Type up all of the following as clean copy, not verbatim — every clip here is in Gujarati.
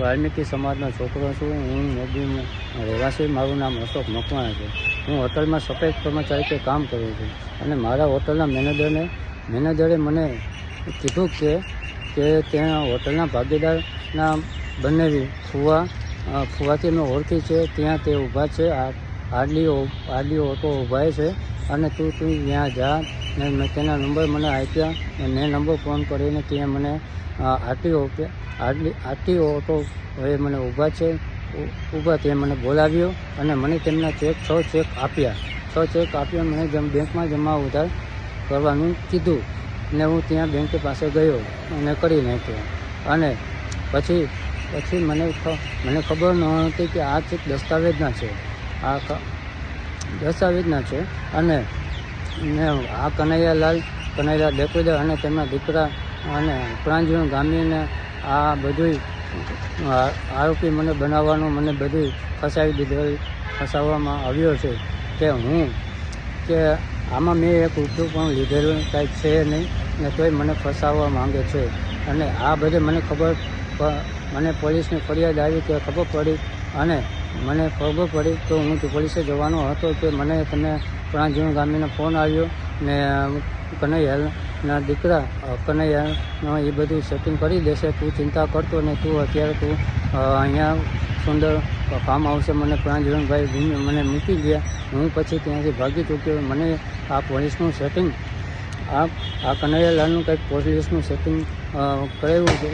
વાલ્મીકી સમાજનો છોકરો છું. હું મોરબીમાં રહેવાસી. મારું નામ અશોક મકવાણા છે. હું હોટલમાં સફેદ કર્મચારી તરીકે કામ કરું છું અને મારા હોટલના મેનેજરે મને કીધું કે ત્યાં હોટલના ભાગીદારના બંને ફુવાથી મેં ઓળખી છે. ત્યાં તે ઊભા છે, આડલી ઓટો ઊભા છે અને તું ત્યાં જા ને મેં તેના નંબર મને આપ્યા. મેં નંબર ફોન કરીને ત્યાં મને આટલી ઓટો હવે મને ઊભા ત્યાં મને બોલાવ્યો અને મને તેમના 6 ચેક આપ્યા. મને બેંકમાં જમા ઉધાર કરવાનું કીધું ને હું ત્યાં બેંક પાસે ગયો અને કરી નાખ્યો. અને પછી મને ખબર નહોતી કે આ ચેક દસ્તાવેજના છે અને આ કનૈયાલાલ ડેકોદર અને તેમના દીકરા અને પ્રાંજણ ગામીને આ બધું આરોપી મને બનાવવાનું મને બધું ફસાવવામાં આવ્યો છે કે આમાં મેં એક રૂપિયો પણ લીધેલું કાંઈ છે નહીં ને તોય મને ફસાવવા માંગે છે. અને આ બધે મને પોલીસની ફરિયાદ આવી કે ખબર પડી અને મને ખબર પડી તો હું પોલીસે જવાનો હતો કે મને તમે પ્રાંજણ ગામીનો ફોન આવ્યો ને કનૈયાના દીકરા કનૈયાનો એ બધું સેટિંગ કરી દેશે, તું ચિંતા કરતો ને અત્યારે અહીંયા સુંદર ફાર્મ હાઉસે મને પ્રાંજણભાઈ મને મૂકી ગયા. હું પછી ત્યાંથી ભાગી ચૂક્યો. મને આ પોલીસનું સેટિંગ આ કનૈયાલાલનું કંઈક પોલીસનું સેટિંગ કરેલું છે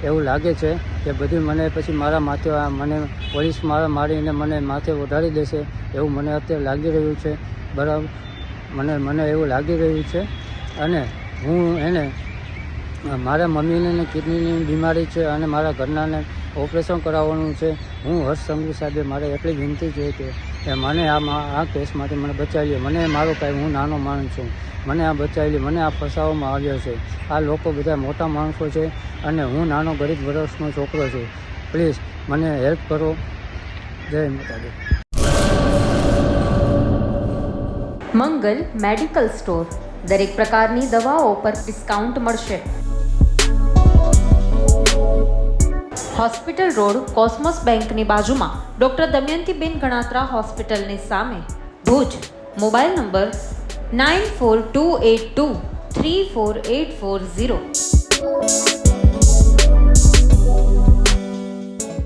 એવું લાગે છે કે બધું મને પછી મારા માથે મને પોલીસ મારીને મને માથે વધારી દેશે એવું મને અત્યારે લાગી રહ્યું છે. બરાબર, મને એવું લાગી રહ્યું છે. અને હું મારા મમ્મીને કિડનીની બીમારી છે અને મારા ઘરનાને ઓપરેશન કરાવવાનું છે. હું હર્ષ સંઘવી સાહેબે મારે એટલી વિનંતી છે કે મને આ કેસમાંથી મને બચાવી લે. મને મારો કાંઈ હું નાનો માણસ છું, મને આ બચાવી લે. મને આ ફસાવવામાં આવ્યો છે. આ લોકો બધા મોટા માણસો છે અને હું નાનો ગરીબ વર્ષનો છોકરો છું. પ્લીઝ મને હેલ્પ કરો. જય માતાજી. મંગલ મેડિકલ સ્ટોર, દરેક પ્રકારની દવાઓ પર ડિસ્કાઉન્ટ મળશે. હોસ્પિટલ રોડ, કોસ્મોસ બેંકની બાજુમાં, ડૉક્ટર દમયંતીબેન ગણાત્રા હોસ્પિટલની સામે, ભુજ. Mobile number 9428234840.